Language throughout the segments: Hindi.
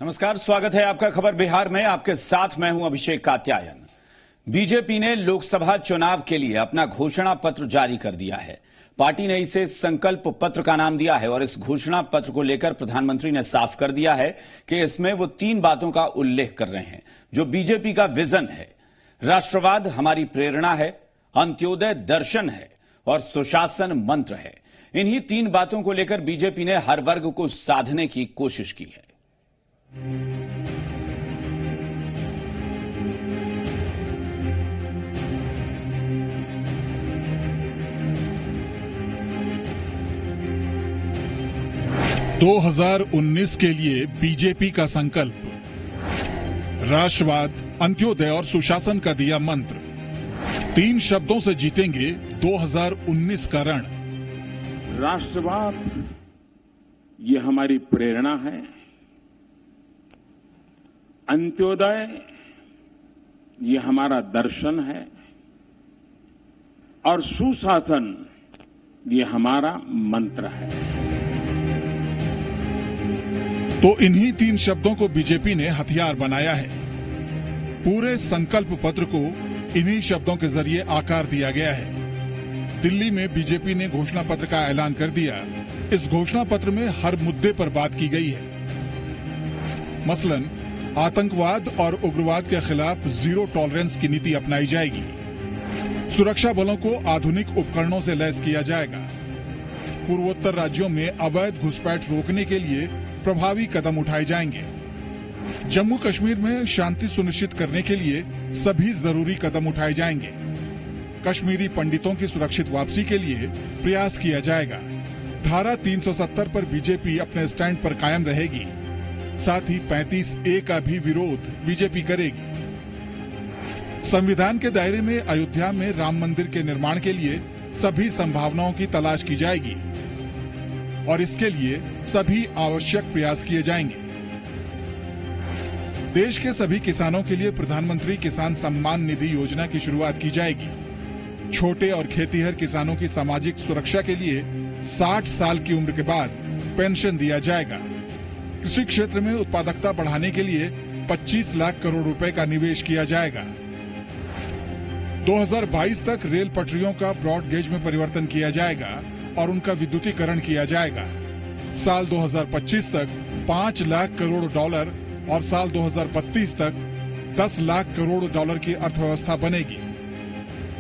नमस्कार, स्वागत है आपका खबर बिहार में। आपके साथ मैं हूं अभिषेक कात्यायन। बीजेपी ने लोकसभा चुनाव के लिए अपना घोषणा पत्र जारी कर दिया है। पार्टी ने इसे संकल्प पत्र का नाम दिया है और इस घोषणा पत्र को लेकर प्रधानमंत्री ने साफ कर दिया है कि इसमें वो 3 बातों का उल्लेख कर रहे हैं जो बीजेपी का विजन है। राष्ट्रवाद हमारी प्रेरणा है, अंत्योदय दर्शन है और सुशासन मंत्र है। इन्हीं 3 बातों को लेकर बीजेपी ने हर वर्ग को साधने की कोशिश की है। दो 2019 के लिए बीजेपी का संकल्प, राष्ट्रवाद, अंत्योदय और सुशासन का दिया मंत्र। 3 शब्दों से जीतेंगे 2019 का रण। राष्ट्रवाद ये हमारी प्रेरणा है, अंत्योदय ये हमारा दर्शन है और सुशासन ये हमारा मंत्र है। तो इन्हीं 3 शब्दों को बीजेपी ने हथियार बनाया है। पूरे संकल्प पत्र को इन्हीं शब्दों के जरिए आकार दिया गया है। दिल्ली में बीजेपी ने घोषणा पत्र का ऐलान कर दिया। इस घोषणा पत्र में हर मुद्दे पर बात की गई है। मसलन आतंकवाद और उग्रवाद के खिलाफ जीरो टॉलरेंस की नीति अपनाई जाएगी। सुरक्षा बलों को आधुनिक उपकरणों से लैस किया जाएगा। पूर्वोत्तर राज्यों में अवैध घुसपैठ रोकने के लिए प्रभावी कदम उठाए जाएंगे। जम्मू कश्मीर में शांति सुनिश्चित करने के लिए सभी जरूरी कदम उठाए जाएंगे। कश्मीरी पंडितों की सुरक्षित वापसी के लिए प्रयास किया जाएगा। धारा 370 पर बीजेपी अपने स्टैंड पर कायम रहेगी। साथ ही 35A का भी विरोध बीजेपी करेगी। संविधान के दायरे में अयोध्या में राम मंदिर के निर्माण के लिए सभी संभावनाओं की तलाश की जाएगी और इसके लिए सभी आवश्यक प्रयास किए जाएंगे। देश के सभी किसानों के लिए प्रधानमंत्री किसान सम्मान निधि योजना की शुरुआत की जाएगी। छोटे और खेतीहर किसानों की सामाजिक सुरक्षा के लिए 60 साल की उम्र के बाद पेंशन दिया जाएगा। कृषि क्षेत्र में उत्पादकता बढ़ाने के लिए 25 लाख करोड़ रुपए का निवेश किया जाएगा। 2022 तक रेल पटरियों का ब्रॉड गेज में परिवर्तन किया जाएगा और उनका विद्युतीकरण किया जाएगा। साल 2025 तक 5 लाख करोड़ डॉलर और साल 2032 तक 10 लाख करोड़ डॉलर की अर्थव्यवस्था बनेगी।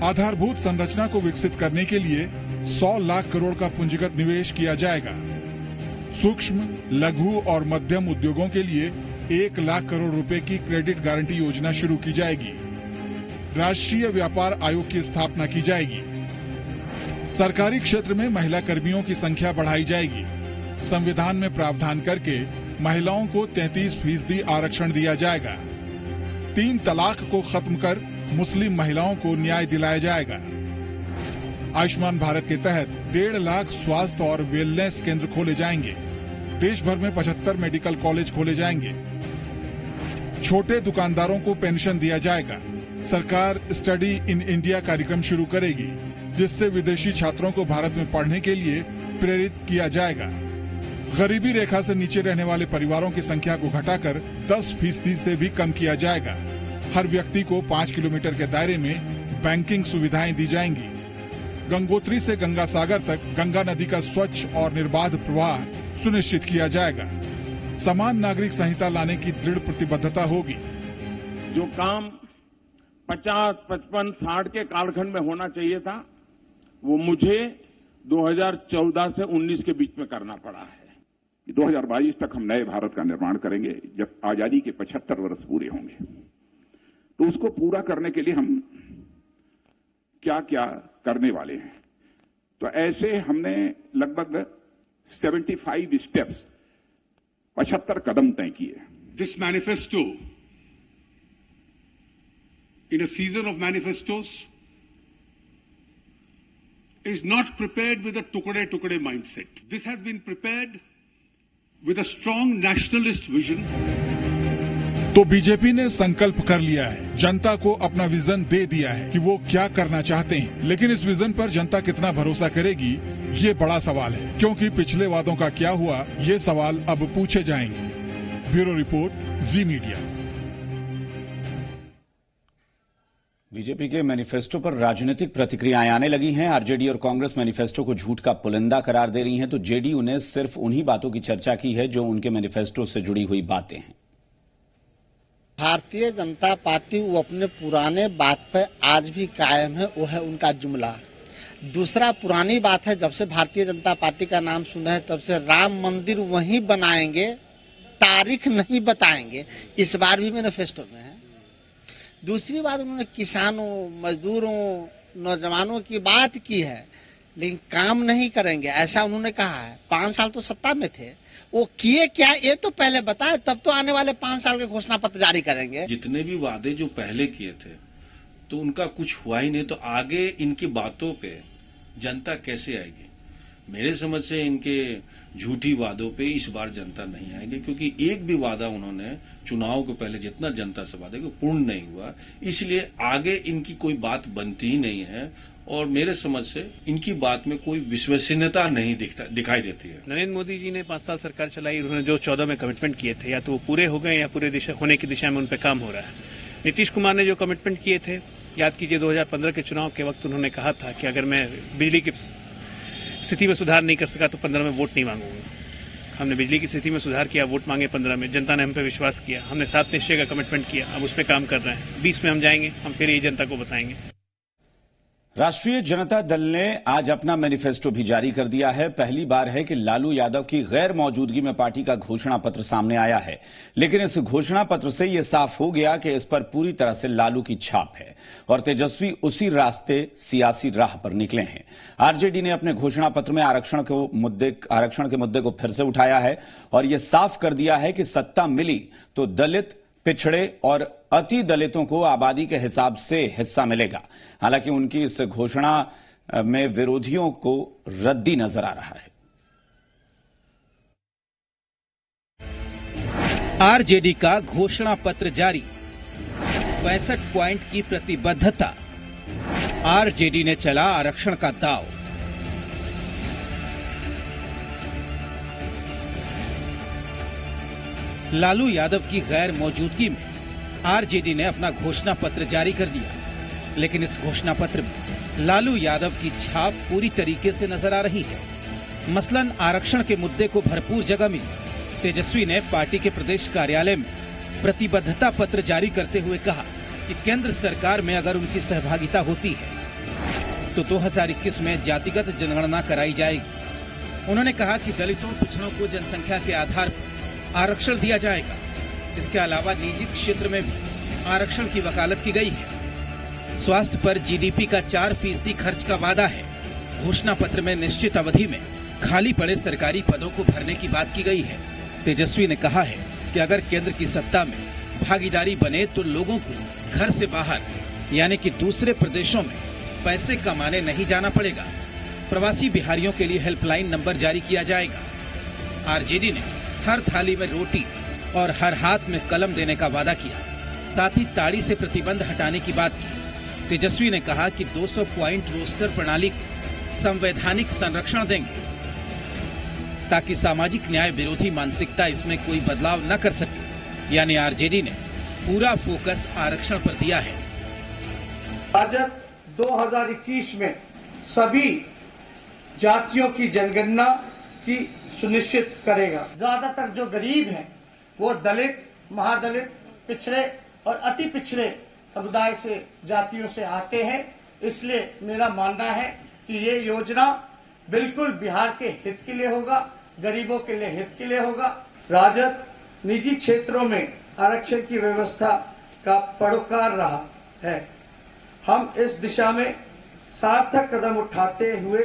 आधारभूत संरचना को विकसित करने के लिए 100 लाख करोड़ का पूंजीगत निवेश किया जाएगा। सूक्ष्म, लघु और मध्यम उद्योगों के लिए 1 लाख करोड़ रुपए की क्रेडिट गारंटी योजना शुरू की जाएगी। राष्ट्रीय व्यापार आयोग की स्थापना की जाएगी। सरकारी क्षेत्र में महिला कर्मियों की संख्या बढ़ाई जाएगी। संविधान में प्रावधान करके महिलाओं को 33% आरक्षण दिया जाएगा। 3 तलाक को खत्म कर मुस्लिम महिलाओं को न्याय दिलाया जाएगा। आयुष्मान भारत के तहत 1.5 लाख स्वास्थ्य और वेलनेस केंद्र खोले जाएंगे। देश भर में 75 मेडिकल कॉलेज खोले जाएंगे। छोटे दुकानदारों को पेंशन दिया जाएगा। सरकार स्टडी इन इंडिया कार्यक्रम शुरू करेगी, जिससे विदेशी छात्रों को भारत में पढ़ने के लिए प्रेरित किया जाएगा। गरीबी रेखा से नीचे रहने वाले परिवारों की संख्या को घटाकर 10% से भी कम किया जाएगा। हर व्यक्ति को 5 किलोमीटर के दायरे में बैंकिंग सुविधाएं दी जाएंगी। गंगोत्री से गंगा सागर तक गंगा नदी का स्वच्छ और निर्बाध प्रवाह सुनिश्चित किया जाएगा। समान नागरिक संहिता लाने की दृढ़ प्रतिबद्धता होगी। जो काम 50, 55, 60 के कालखंड में होना चाहिए था, वो मुझे 2014 से 19 के बीच में करना पड़ा है। 2022 तक हम नए भारत का निर्माण करेंगे, जब आजादी के 75 वर्ष पूरे होंगे। तो उसको पूरा करने के लिए हम क्या क्या करने वाले हैं। तो ऐसे हमने लगभग 75 स्टेप्स, 75 कदम तय किए। This manifesto, in a season of manifestos, is not prepared with a tukade mindset. This has been prepared with a strong nationalist vision. तो बीजेपी ने संकल्प कर लिया है, जनता को अपना विजन दे दिया है कि वो क्या करना चाहते हैं। लेकिन इस विजन पर जनता कितना भरोसा करेगी, ये बड़ा सवाल है, क्योंकि पिछले वादों का क्या हुआ, ये सवाल अब पूछे जाएंगे। ब्यूरो रिपोर्ट, जी मीडिया। बीजेपी के मैनिफेस्टो पर राजनीतिक प्रतिक्रियाएं आने लगी हैं। आरजेडी और कांग्रेस मैनिफेस्टो को झूठ का पुलिंदा करार दे रही हैं, तो जेडीयू ने सिर्फ उन्हीं बातों की चर्चा की है जो उनके मैनिफेस्टो से जुड़ी हुई बातें हैं। भारतीय जनता पार्टी वो अपने पुराने बात पे आज भी कायम है, वो है उनका जुमला। दूसरा पुरानी बात है, जब से भारतीय जनता पार्टी का नाम सुना है तब से राम मंदिर वहीं बनाएंगे, तारीख नहीं बताएंगे, इस बार भी मैनिफेस्टो में है। दूसरी बात, उन्होंने किसानों, मजदूरों, नौजवानों की बात की है, लेकिन काम नहीं करेंगे ऐसा उन्होंने कहा है। 5 साल तो सत्ता में थे, वो किए क्या ये तो पहले बताए, तब तो आने वाले 5 साल के घोषणा पत्र जारी करेंगे। जितने भी वादे जो पहले किए थे तो उनका कुछ हुआ ही नहीं, तो आगे इनकी बातों पे जनता कैसे आएगी? मेरे समझ से इनके झूठी वादों पे इस बार जनता नहीं आएगी, क्योंकि एक भी वादा उन्होंने चुनाव के पहले जितना जनता से वादा किया पूर्ण नहीं हुआ, इसलिए आगे इनकी कोई बात बनती ही नहीं है और मेरे समझ से इनकी बात में कोई विश्वसनीयता नहीं दिखाई देती है। नरेंद्र मोदी जी ने 5 साल सरकार चलाई, उन्होंने जो 14 में कमिटमेंट किए थे या तो वो पूरे हो गए या पूरे होने की दिशा में उन पर काम हो रहा है। नीतीश कुमार ने जो कमिटमेंट किए थे, याद कीजिए 2015 के चुनाव के वक्त उन्होंने कहा था कि अगर मैं बिजली की स्थिति में सुधार नहीं कर सका तो 15 में वोट नहीं मांगूंगा। हमने बिजली की स्थिति में सुधार किया, वोट मांगे 15 में, जनता ने हम पे विश्वास किया, हमने 7 निश्चय का कमिटमेंट किया, अब उस पर काम कर रहे हैं। 20 में हम जाएंगे, हम फिर ये जनता को बताएंगे। राष्ट्रीय जनता दल ने आज अपना मैनिफेस्टो भी जारी कर दिया है। पहली बार है कि लालू यादव की गैर मौजूदगी में पार्टी का घोषणा पत्र सामने आया है, लेकिन इस घोषणा पत्र से यह साफ हो गया कि इस पर पूरी तरह से लालू की छाप है और तेजस्वी उसी रास्ते सियासी राह पर निकले हैं। आरजेडी ने अपने घोषणा पत्र में आरक्षण के मुद्दे को फिर से उठाया है और यह साफ कर दिया है कि सत्ता मिली तो दलित, पिछड़े और अति दलितों को आबादी के हिसाब से हिस्सा मिलेगा। हालांकि उनकी इस घोषणा में विरोधियों को रद्दी नजर आ रहा है। आरजेडी का घोषणा पत्र जारी, 65 पॉइंट की प्रतिबद्धता। आरजेडी ने चला आरक्षण का दांव। लालू यादव की गैर मौजूदगी में आरजेडी ने अपना घोषणा पत्र जारी कर दिया, लेकिन इस घोषणा पत्र में लालू यादव की छाप पूरी तरीके से नजर आ रही है। मसलन आरक्षण के मुद्दे को भरपूर जगह मिली। तेजस्वी ने पार्टी के प्रदेश कार्यालय में प्रतिबद्धता पत्र जारी करते हुए कहा कि केंद्र सरकार में अगर उनकी सहभागिता होती है तो 2021 में जातिगत जनगणना कराई जाएगी। उन्होंने कहा कि दलितों, पिछड़ों को जनसंख्या के आधार पर आरक्षण दिया जाएगा। इसके अलावा निजी क्षेत्र में भी आरक्षण की वकालत की गई है। स्वास्थ्य पर जीडीपी का 4% खर्च का वादा है। घोषणा पत्र में निश्चित अवधि में खाली पड़े सरकारी पदों को भरने की बात की गई है। तेजस्वी ने कहा है कि अगर केंद्र की सत्ता में भागीदारी बने तो लोगों को घर से बाहर यानी कि दूसरे प्रदेशों में पैसे कमाने नहीं जाना पड़ेगा। प्रवासी बिहारियों के लिए हेल्पलाइन नंबर जारी किया जाएगा। आरजेडी ने हर थाली में रोटी और हर हाथ में कलम देने का वादा किया। साथ ही ताड़ी से प्रतिबंध हटाने की बात की। तेजस्वी ने कहा कि 200 पॉइंट रोस्टर प्रणाली को संवैधानिक संरक्षण देंगे ताकि सामाजिक न्याय विरोधी मानसिकता इसमें कोई बदलाव न कर सके। यानी आरजेडी ने पूरा फोकस आरक्षण पर दिया है। बजट 2021 में सभी जातियों की जनगणना की सुनिश्चित करेगा। ज्यादातर जो गरीब हैं वो दलित, महादलित, पिछड़े और अति पिछड़े समुदाय से, जातियों से आते हैं। इसलिए मेरा मानना है कि ये योजना बिल्कुल बिहार के हित के लिए होगा, गरीबों के लिए हित के लिए होगा। राजद निजी क्षेत्रों में आरक्षण की व्यवस्था का परोकार रहा है। हम इस दिशा में सार्थक कदम उठाते हुए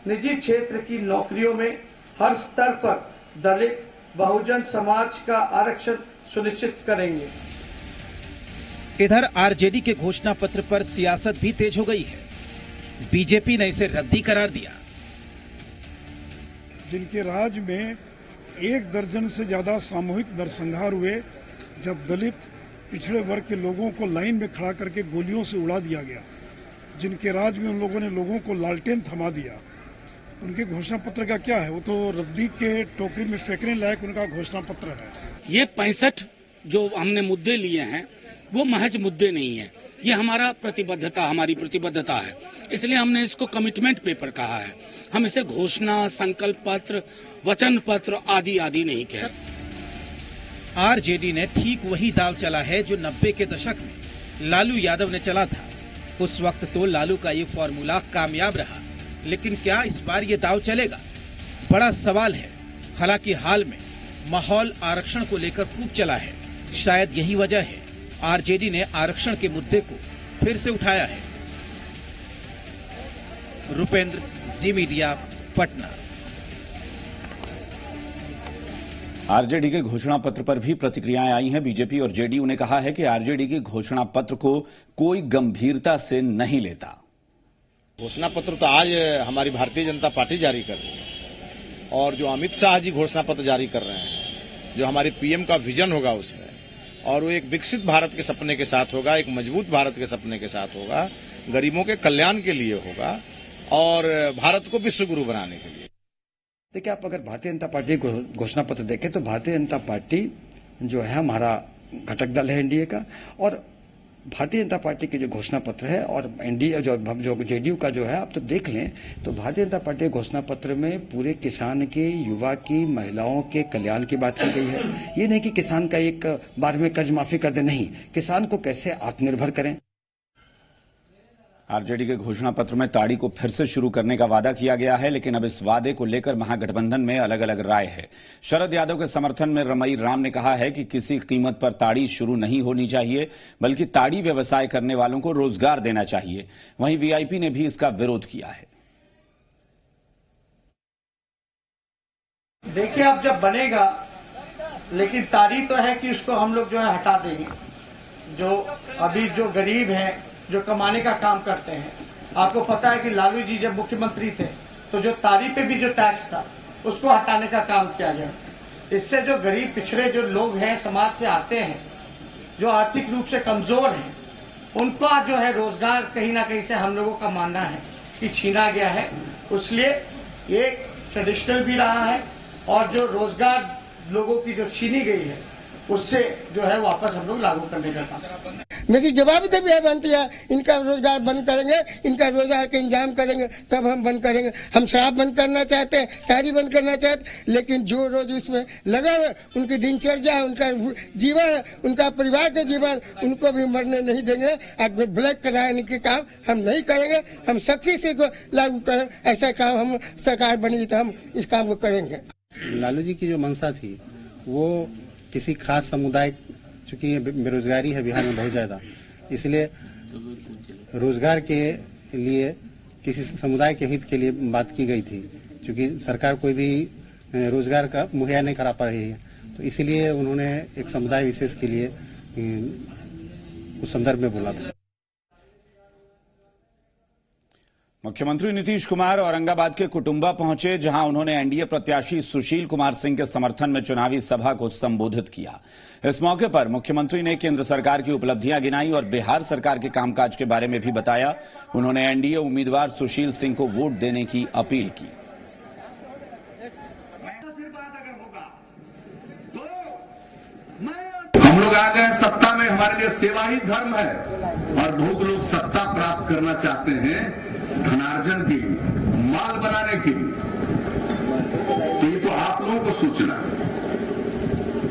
निजी क्षेत्र की नौकरियों में हर स्तर पर दलित, बहुजन समाज का आरक्षण सुनिश्चित करेंगे। इधर आरजेडी के घोषणा पत्र पर सियासत भी तेज हो गई है। बीजेपी ने इसे रद्दी करार दिया। जिनके राज में 1 दर्जन से ज्यादा सामूहिक नरसंहार हुए, जब दलित, पिछड़े वर्ग के लोगों को लाइन में खड़ा करके गोलियों से उड़ा दिया गया, जिनके राज में उन लोगों ने लोगों को लालटेन थमा दिया, उनके घोषणा पत्र का क्या है? वो तो रद्दी के टोकरी में फेंकने लायक उनका घोषणा पत्र है। ये 65 जो हमने मुद्दे लिए हैं वो महज मुद्दे नहीं है, ये हमारी प्रतिबद्धता है। इसलिए हमने इसको कमिटमेंट पेपर कहा है। हम इसे घोषणा, संकल्प पत्र, वचन पत्र आदि आदि नहीं कहते। आरजेडी ने ठीक वही दाव चला है जो 90 के दशक में लालू यादव ने चला था। उस वक्त तो लालू का ये फॉर्मूला कामयाब रहा, लेकिन क्या इस बार ये दाव चलेगा? बड़ा सवाल है। हालांकि हाल में माहौल आरक्षण को लेकर खूब चला है। शायद यही वजह है आरजेडी ने आरक्षण के मुद्दे को फिर से उठाया है। रुपेंद्र, जी मीडिया, पटना। आरजेडी के घोषणा पत्र पर भी प्रतिक्रियाएं आई हैं। बीजेपी और जेडीयू ने कहा है कि आरजेडी के घोषणा पत्र को कोई गंभीरता से नहीं लेता। घोषणा पत्र तो आज हमारी भारतीय जनता पार्टी जारी कर रही है, और जो अमित शाह जी घोषणा पत्र जारी कर रहे हैं, जो हमारे पीएम का विजन होगा उसमें, और वो एक विकसित भारत के सपने के साथ होगा, एक मजबूत भारत के सपने के साथ होगा, गरीबों के कल्याण के लिए होगा और भारत को विश्व गुरु बनाने के लिए। देखिए, आप अगर भारतीय जनता पार्टी घोषणा पत्र देखें तो भारतीय जनता पार्टी जो है हमारा घटक दल है एनडीए का, और भारतीय जनता पार्टी के जो घोषणा पत्र है और एनडीए जो जेडीयू का जो है, आप तो देख लें तो भारतीय जनता पार्टी के घोषणा पत्र में पूरे किसान के, युवा की, महिलाओं के कल्याण की बात की गई है। ये नहीं कि किसान का एक बार में कर्ज माफी कर दे, नहीं, किसान को कैसे आत्मनिर्भर करें। आरजेडी के घोषणा पत्र में ताड़ी को फिर से शुरू करने का वादा किया गया है, लेकिन अब इस वादे को लेकर महागठबंधन में अलग अलग राय है। शरद यादव के समर्थन में रमई राम ने कहा है कि किसी कीमत पर ताड़ी शुरू नहीं होनी चाहिए, बल्कि ताड़ी व्यवसाय करने वालों को रोजगार देना चाहिए। वहीं वीआईपी ने भी इसका विरोध किया है। देखिए, अब जब बनेगा, लेकिन ताड़ी तो है कि उसको हम लोग जो है हटा देंगे। जो अभी जो गरीब हैं, जो कमाने का काम करते हैं, आपको पता है कि लालू जी जब मुख्यमंत्री थे तो जो ताड़ी पे भी जो टैक्स था उसको हटाने का काम किया गया। इससे जो गरीब पिछड़े जो लोग हैं, समाज से आते हैं, जो आर्थिक रूप से कमजोर हैं, उनको जो है रोजगार कहीं ना कहीं से हम लोगों का मानना है कि छीना गया है। इसलिए ये ट्रेडिशनल भी रहा है, और जो रोजगार लोगों की जो छीनी गई है उससे जो है वापस हम लोग लागू करने का काम। मेरी जवाबदेही बनती है, इनका रोजगार बंद करेंगे, इनका रोजगार का इंतजाम करेंगे, तब हम बंद करेंगे। हम शराब बंद करना चाहते हैं, ताड़ी बंद करना चाहते हैं, लेकिन जो रोज उसमें लगा हुआ, उनकी दिनचर्या, उनका जीवन, उनका परिवार का जीवन, उनको भी मरने नहीं देंगे। अगर ब्लैक कराने के काम हम नहीं करेंगे, हम सख्ती से लागू करें। ऐसा काम हम सरकार बनेगी तो हम इस काम को करेंगे। लालू जी की जो मंशा थी वो किसी खास समुदाय, चूंकि बेरोजगारी है बिहार में बहुत ज्यादा, इसलिए रोजगार के लिए किसी समुदाय के हित के लिए बात की गई थी। चूंकि सरकार कोई भी रोजगार का मुहैया नहीं करा पा रही है, तो इसलिए उन्होंने एक समुदाय विशेष के लिए उस संदर्भ में बोला था। मुख्यमंत्री नीतीश कुमार औरंगाबाद के कुटुंबा पहुंचे, जहां उन्होंने एनडीए प्रत्याशी सुशील कुमार सिंह के समर्थन में चुनावी सभा को संबोधित किया। इस मौके पर मुख्यमंत्री ने केंद्र सरकार की उपलब्धियां गिनाई और बिहार सरकार के कामकाज के बारे में भी बताया। उन्होंने एनडीए उम्मीदवार सुशील सिंह को वोट देने की अपील की। हम लोग आ गए सत्ता में, हमारे लिए सेवा ही धर्म है, और बहुत लोग सत्ता प्राप्त करना चाहते हैं धनार्जन के लिए, माल बनाने के लिए। तो ये तो आप लोगों को सोचना है।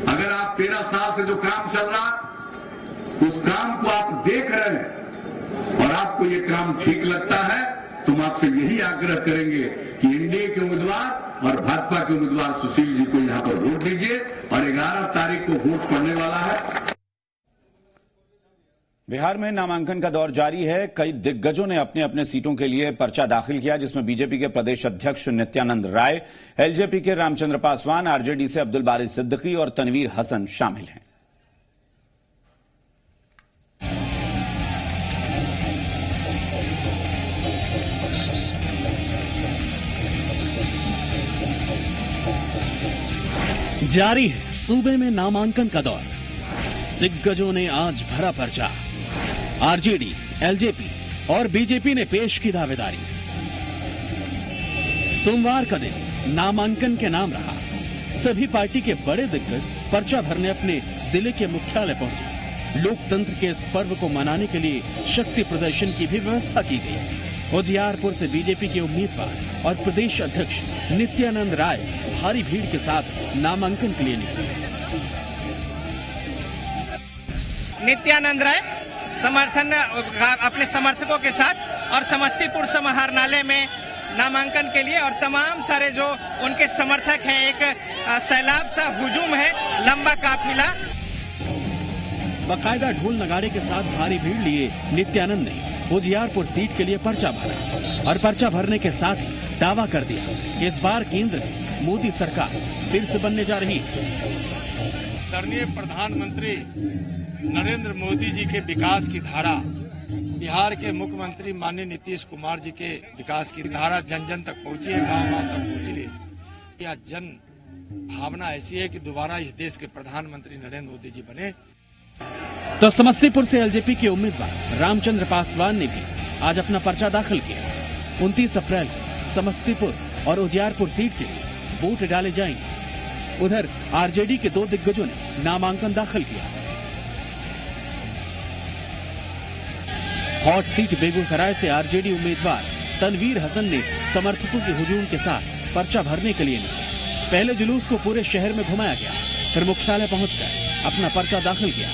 अगर आप 13 साल से जो काम चल रहा, उस काम को आप देख रहे हैं और आपको ये काम ठीक लगता है, तो हम आपसे यही आग्रह करेंगे कि एनडीए के उम्मीदवार और भाजपा के उम्मीदवार सुशील जी को यहां पर वोट दीजिए। और 11 तारीख को वोट पड़ने वाला है। बिहार में नामांकन का दौर जारी है। कई दिग्गजों ने अपने अपने सीटों के लिए पर्चा दाखिल किया, जिसमें बीजेपी के प्रदेश अध्यक्ष नित्यानंद राय, एलजेपी के रामचंद्र पासवान, आरजेडी से अब्दुल बारी सिद्दीकी और तनवीर हसन शामिल हैं। जारी है सूबे में नामांकन का दौर। दिग्गजों ने आज भरा पर्चा। आरजेडी, एलजेपी और बीजेपी ने पेश की दावेदारी। सोमवार का दिन नामांकन के नाम रहा। सभी पार्टी के बड़े दिग्गज पर्चा भरने अपने जिले के मुख्यालय पहुंचे। लोकतंत्र के इस पर्व को मनाने के लिए शक्ति प्रदर्शन की भी व्यवस्था की गई। उजियारपुर से बीजेपी के उम्मीदवार और प्रदेश अध्यक्ष नित्यानंद राय भारी भीड़ के साथ नामांकन के लिए निकले। नित्यानंद राय अपने समर्थकों के साथ और समस्तीपुर समाहरणालय में नामांकन के लिए, और तमाम सारे जो उनके समर्थक हैं, एक सैलाब सा हुजूम है, लंबा काफिला। बाकायदा ढोल नगाड़े के साथ भारी भीड़ लिए नित्यानंद ने उजियारपुर सीट के लिए पर्चा भरा और पर्चा भरने के साथ ही दावा कर दिया कि इस बार केंद्र में मोदी सरकार फिर से बनने जा रही है। आदरणीय प्रधानमंत्री नरेंद्र मोदी जी के विकास की धारा, बिहार के मुख्यमंत्री माननीय नीतीश कुमार जी के विकास की धारा जन जन तक पहुंची है, गांव-गांव तक पहुंची है। यह जन भावना ऐसी है कि दोबारा इस देश के प्रधानमंत्री नरेंद्र मोदी जी बने। तो समस्तीपुर से एलजेपी के उम्मीदवार रामचंद्र पासवान ने भी आज अपना पर्चा दाखिल किया। 29 अप्रैल को समस्तीपुर और उजियारपुर सीट के लिए वोट डाले जाएंगे। उधर आरजेडी के 2 दिग्गजों ने नामांकन दाखिल किया। हॉट सीट बेगूसराय से आरजेडी उम्मीदवार तनवीर हसन ने समर्थकों के हुजूम के साथ पर्चा भरने के लिए निकले। पहले जुलूस को पूरे शहर में घुमाया गया, फिर मुख्यालय पहुंचकर अपना पर्चा दाखिल किया।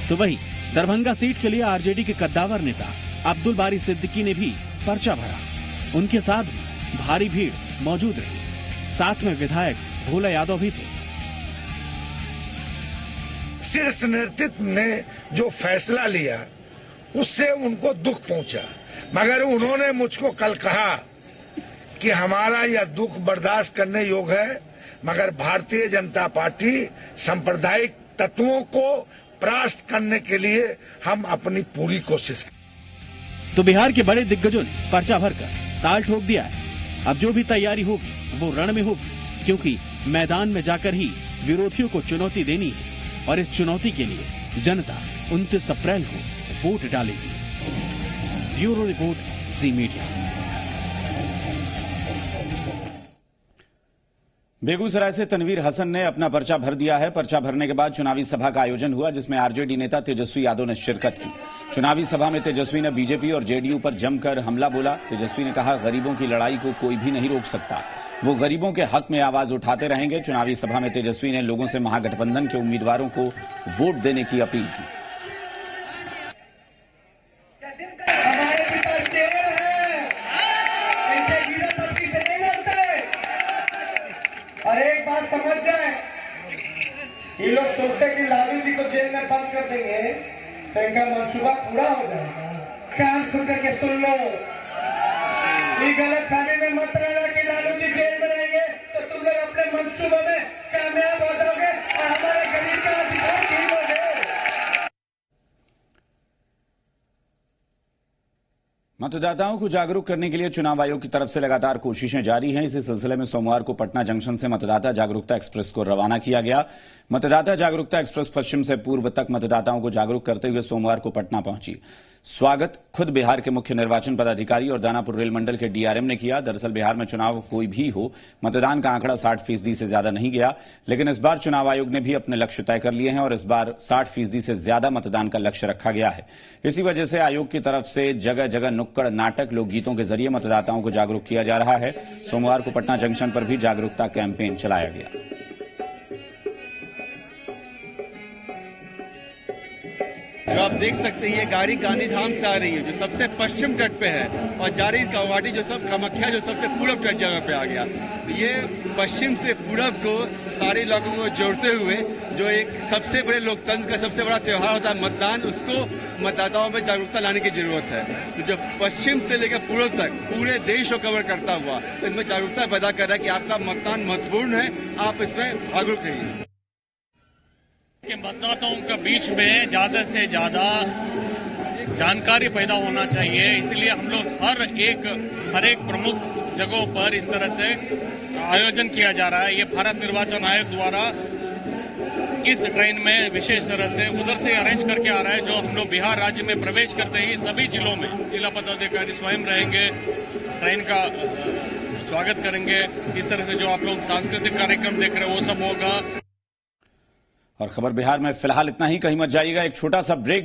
तो वहीं दरभंगा सीट के लिए आरजेडी के कद्दावर नेता अब्दुल बारी सिद्दीकी ने भी पर्चा भरा। उनके साथ भी भारी भीड़ मौजूद रही। साथ में विधायक भोला यादव भी थे। शीर्ष नेतृत्व ने जो फैसला लिया उससे उनको दुख पहुंचा, मगर उन्होंने मुझको कल कहा कि हमारा यह दुख बर्दाश्त करने योग्य है, मगर भारतीय जनता पार्टी सांप्रदायिक तत्वों को परास्त करने के लिए हम अपनी पूरी कोशिश करें। तो बिहार के बड़े दिग्गजों ने पर्चा भरकर ताल ठोक दिया है। अब जो भी तैयारी होगी वो रण में होगी, क्योंकि मैदान में जाकर ही विरोधियों को चुनौती देनी है और इस चुनौती के लिए जनता 29 अप्रैल को वोट डालेगी। ब्यूरो रिपोर्ट, जी मीडिया। बेगूसराय से तनवीर हसन ने अपना पर्चा भर दिया है। पर्चा भरने के बाद चुनावी सभा का आयोजन हुआ, जिसमें आरजेडी नेता तेजस्वी यादव ने शिरकत की। चुनावी सभा में तेजस्वी ने बीजेपी और जेडीयू पर जमकर हमला बोला। तेजस्वी ने कहा, गरीबों की लड़ाई को कोई भी नहीं रोक सकता, वो गरीबों के हक में आवाज उठाते रहेंगे। चुनावी सभा में तेजस्वी ने लोगों से महागठबंधन के उम्मीदवारों को वोट देने की अपील की। और एक बात समझ जाए, ये लोग सोचते कि लालू जी को जेल में बंद कर देंगे तो इनका मंसूबा पूरा हो जाएगा। कान खुल करके सुन लो, ये गलत फहमी में मत रहना कि लालू जी जेल में रहेंगे तो तुम लोग अपने मंसूबे में कामयाब हो जाओगे और हमारे गरीब का अधिकार छीन लोगे। मतदाताओं को जागरूक करने के लिए चुनाव आयोग की तरफ से लगातार कोशिशें जारी हैं। इसी सिलसिले में सोमवार को पटना जंक्शन से मतदाता जागरूकता एक्सप्रेस को रवाना किया गया। मतदाता जागरूकता एक्सप्रेस पश्चिम से पूर्व तक मतदाताओं को जागरूक करते हुए सोमवार को पटना पहुंची। स्वागत खुद बिहार के मुख्य निर्वाचन पदाधिकारी और दानापुर रेल मंडल के डीआरएम ने किया। दरअसल बिहार में चुनाव कोई भी हो, मतदान का आंकड़ा 60% से ज्यादा नहीं गया, लेकिन इस बार चुनाव आयोग ने भी अपने लक्ष्य तय कर लिए हैं और इस बार 60% से ज्यादा मतदान का लक्ष्य रखा गया है। इसी वजह से आयोग की तरफ से जगह जगह नुक्कड़ नाटक, लोकगीतों के जरिए मतदाताओं को जागरूक किया जा रहा है। सोमवार को पटना जंक्शन पर भी जागरूकता कैंपेन चलाया गया। जो आप देख सकते हैं, ये गाड़ी गांधीधाम से आ रही है जो सबसे पश्चिम तट पे है, और जारी गुवाहाटी जो सब कामाख्या जो सबसे पूरब तट जगह पे आ गया। ये पश्चिम से पूरब को सारे इलाकों को जोड़ते हुए जो एक सबसे बड़े लोकतंत्र का सबसे बड़ा त्योहार होता है मतदान, उसको मतदाताओं में जागरूकता लाने की जरूरत है। तो जो पश्चिम से लेकर पूरब तक पूरे देश को कवर करता हुआ इसमें जागरूकता पैदा कर रहा है कि आपका मतदान महत्वपूर्ण है, आप इसमें जागरूक रहिए। कि मतदाताओं के बीच में ज्यादा से ज्यादा जानकारी पैदा होना चाहिए, इसलिए हम लोग हर एक प्रमुख जगहों पर इस तरह से आयोजन किया जा रहा है। ये भारत निर्वाचन आयोग द्वारा इस ट्रेन में विशेष तरह से उधर से अरेंज करके आ रहा है। जो हम लोग बिहार राज्य में प्रवेश करते ही सभी जिलों में जिला पदाधिकारी स्वयं रहेंगे, ट्रेन का स्वागत करेंगे। इस तरह से जो आप लोग सांस्कृतिक कार्यक्रम देख रहे हैं वो सब होगा। और खबर बिहार में फिलहाल इतना ही, कहीं मत जाइएगा, एक छोटा सा ब्रेक